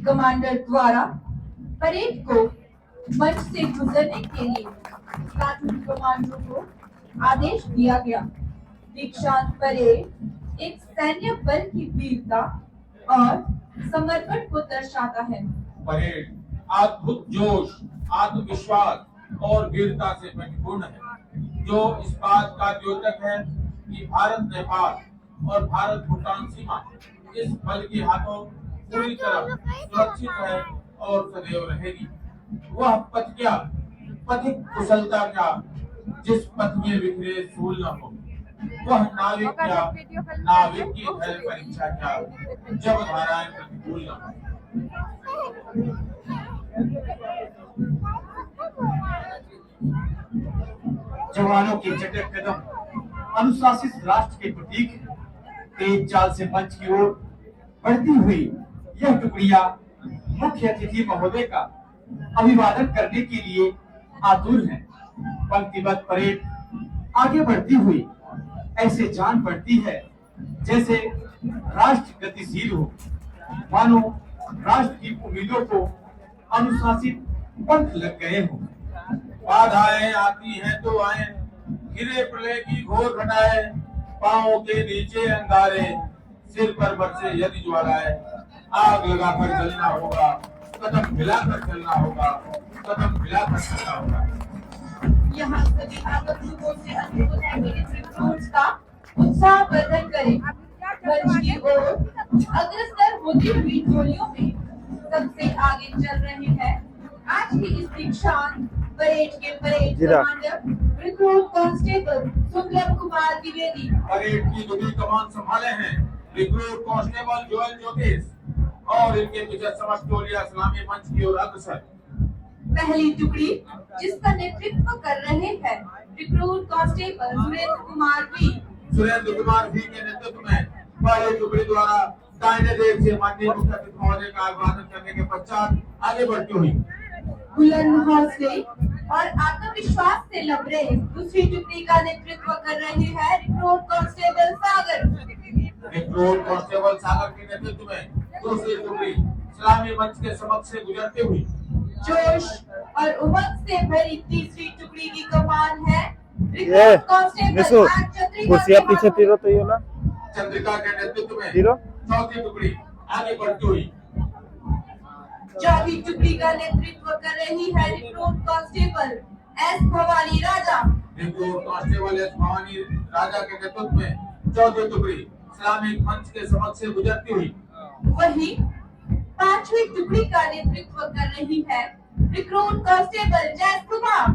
Commander द्वारा parade को मंच से गुजरने के लिए साथी कमांडरों को आदेश दिया गया। दीक्षांत परेड एक सैन्य बल की वीरता और समर्पण को दर्शाता है। परेड अद्भुत जोश, आत्मविश्वास और वीरता से परिपूर्ण है, जो इस बात का द्योतक है कि भारत नेपाल और भारत भूटान सीमा इस बल के हाथों पूरी तरह सुरक्षित है और सदैव रहेगी। वह पथ क्या, पथिक कुशलता क्या, जिस पथ में बिखरे सूल न हो। वह नाविक क्या, नाविक की धैर्य परीक्षा क्या, जब धाराएं प्रतिकूल न हो। जवानों के चटक कदम अनुशासित राष्ट्र के प्रतीक है। तेज चाल से मंच की ओर बढ़ती हुई यह टुकड़ियां मुख्य अतिथि महोदय का अभिवादन करने के लिए आतुर हैं। पंक्तिबद्ध परेड आगे बढ़ती हुई ऐसे जान पड़ती है जैसे राष्ट्र गतिशील हो, मानो राष्ट्र की उम्मीदों को अनुशासित पंख लग गए हो। बाधाएं आती हैं तो आए, गिरे प्रलय की घोर घटाए, पांवों के नीचे अंगारे, सिर पर बरसे यदि ज्वालाएं, आग लगाकर जलना होगा, कदम मिलाकर चलना होगा, कदम मिलाकर चलना होगा। यहाँ सभी आगंतुकों से अनुरोध है मेरे ट्रिब्यून्स का उत्साह वर्धन करें। मंच की ओर अग्रसर होती हुई टोलियों में सबसे आगे चल रहे हैं आज की इस दीक्षांत परेड के परेड कमांडर रिक्रूट कांस्टेबल सुंदर कुमार द्विवेदी। परेड की दुबी कमान संभाले हैं रिक्रूट कांस्टेबल जोएल ज्योतिष और इनके पीछे समस्त टोलियां सलामी मंच की ओर अग्रसर। पहली टुकड़ी जिसका नेतृत्व कर रहे हैं रिक्रूट कांस्टेबल सुरेंद्र कुमार भी। सुरेंद्र कुमार भी के नेतृत्व में पहली टुकड़ी द्वारा दाहिने देश से माननीय मुख्य महोदय का अभिवादन करने के पश्चात आगे बढ़ती हुई बुलंद हौसले और आत्मविश्वास से लबरेज दूसरी टुकड़ी का नेतृत्व कर रहे हैं रिक्रूट कांस्टेबल सागर। रिक्रूट कांस्टेबल सागर के नेतृत्व में दूसरी टुकड़ी सलामी मंच के समक्ष से गुजरती हुई जोश और उमंग से भरी तीसरी टुकड़ी की कमान है रिक्रूट कांस्टेबल कुर्सियां पीछे तीरो तो ये ना चंद्रिका के नेतृत्व में तीरो चौथी टुकड़ी आगे बढ़ती हुई चौथी टुकड़ी का नेतृत्व कर रही है रिक्रूट कांस्टेबल एस भवानी राजा। रिक्रूट कांस्टेबल एस भवानी राजा के नेतृत्व में चौथी टुकड़ी इस्लामिक मंच के समक्ष से गुजरती हुई वही पांचवी टुकड़ी का नेतृत्व कर रही है रिक्रूट कांस्टेबल जय कुमार।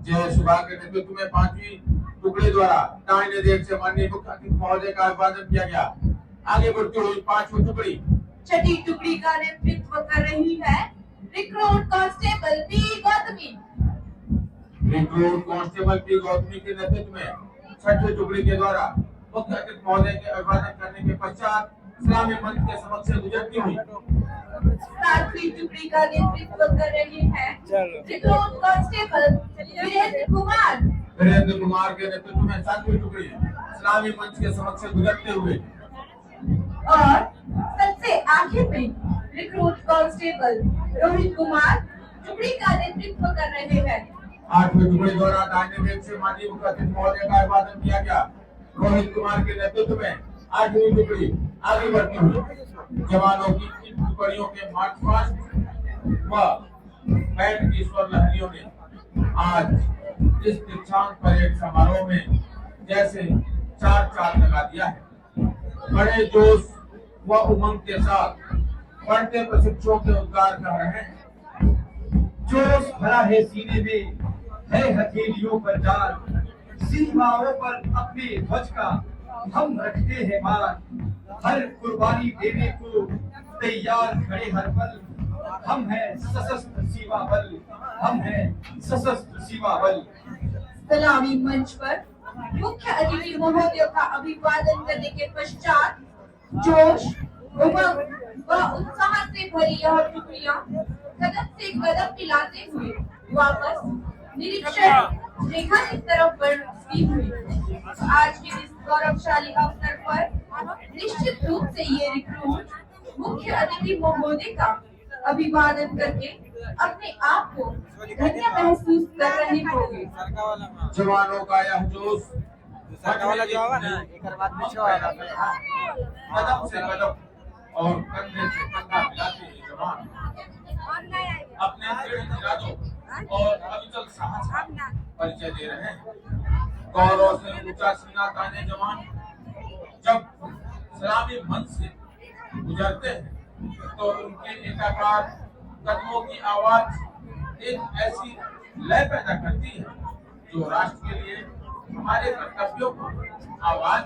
जय सुभा के नेतृत्व में पांचवी टुकड़ी द्वारा दाहिने देश से माननीय मुख्य अतिथि महोदय का अभिवादन किया गया। आगे बढ़ती हुई पांचवी टुकड़ी छठी टुकड़ी का नेतृत्व कर रही है recruit constable P Gautami. Recruit constable P Gautami के नेतृत्व में छठी टुकड़ी के द्वारा मुख्य अतिथि महोदय के अभिवादन करने के पश्चात इस्लामी मंच के समक्ष से गुजरती हुई सातवीं टुकड़ी का नेतृत्व कर रही है रिक्रूट कांस्टेबल वीरेंद्र कुमार। वीरेंद्र कुमार के नेतृत्व में सातवीं टुकड़ी इस्लामी मंच के समक्ष से गुजरते हुए और सबसे आखिर में रिक्रूट कांस्टेबल रोहित कुमार टुकड़ी का नेतृत्व कर रहे हैं। आठवीं टुकड़ी द्वारा दाहिने देश से माननीय मुख्य अतिथि महोदय का अभिवादन किया गया। रोहित कुमार के नेतृत्व में आठवीं टुकड़ी आगे बढ़ती हुई जवानों की इन टुकड़ियों के मार्च पास्ट व बैंड की स्वर लहरियों ने आज इस दीक्षांत परेड समारोह में जैसे चार चांद लगा दिया है। बड़े जोश व उमंग के साथ बढ़ते प्रशिक्षुओं के उद्गार कर रहे हैं। जोश भरा है सीने में, है हथेलियों पर जान, सीमाओं पर अपने ध्वज का हम रखते हैं मान। हर कुर्बानी देने को तैयार खड़े हर पल, हम हैं सशस्त्र सीमा बल, हम हैं सशस्त्र सीमा बल। सलामी मंच पर मुख्य अतिथि महोदय का अभिवादन करने के पश्चात जोश, उमंग व उत्साह से भरी यह टुकड़ियां कदम से कदम मिलाते हुए वापस निरीक्षण रेखा की तरफ बढ़ती हुई। आज के इस गौरवशाली अवसर पर निश्चित रूप से ये रिक्रूट मुख्य अतिथि महोदय का अभिवादन करके अपने आप को धन्य महसूस कर रहे होंगे। जवानों का यह जोश वाला जो होगा ना एक बाद पीछे वाला कदम से कदम और कंधे से कंधा मिलाते ये जवान अपने दृढ़ इरादों और अविचल साहस का परिचय दे रहे हैं। गौरव से ऊंचा सीना ताने जवान जब सलामी मंच से गुजरते हैं तो उनके एकाकार कदमों की आवाज एक ऐसी लय पैदा करती है जो राष्ट्र के लिए हमारे कर्तव्यों को आवाज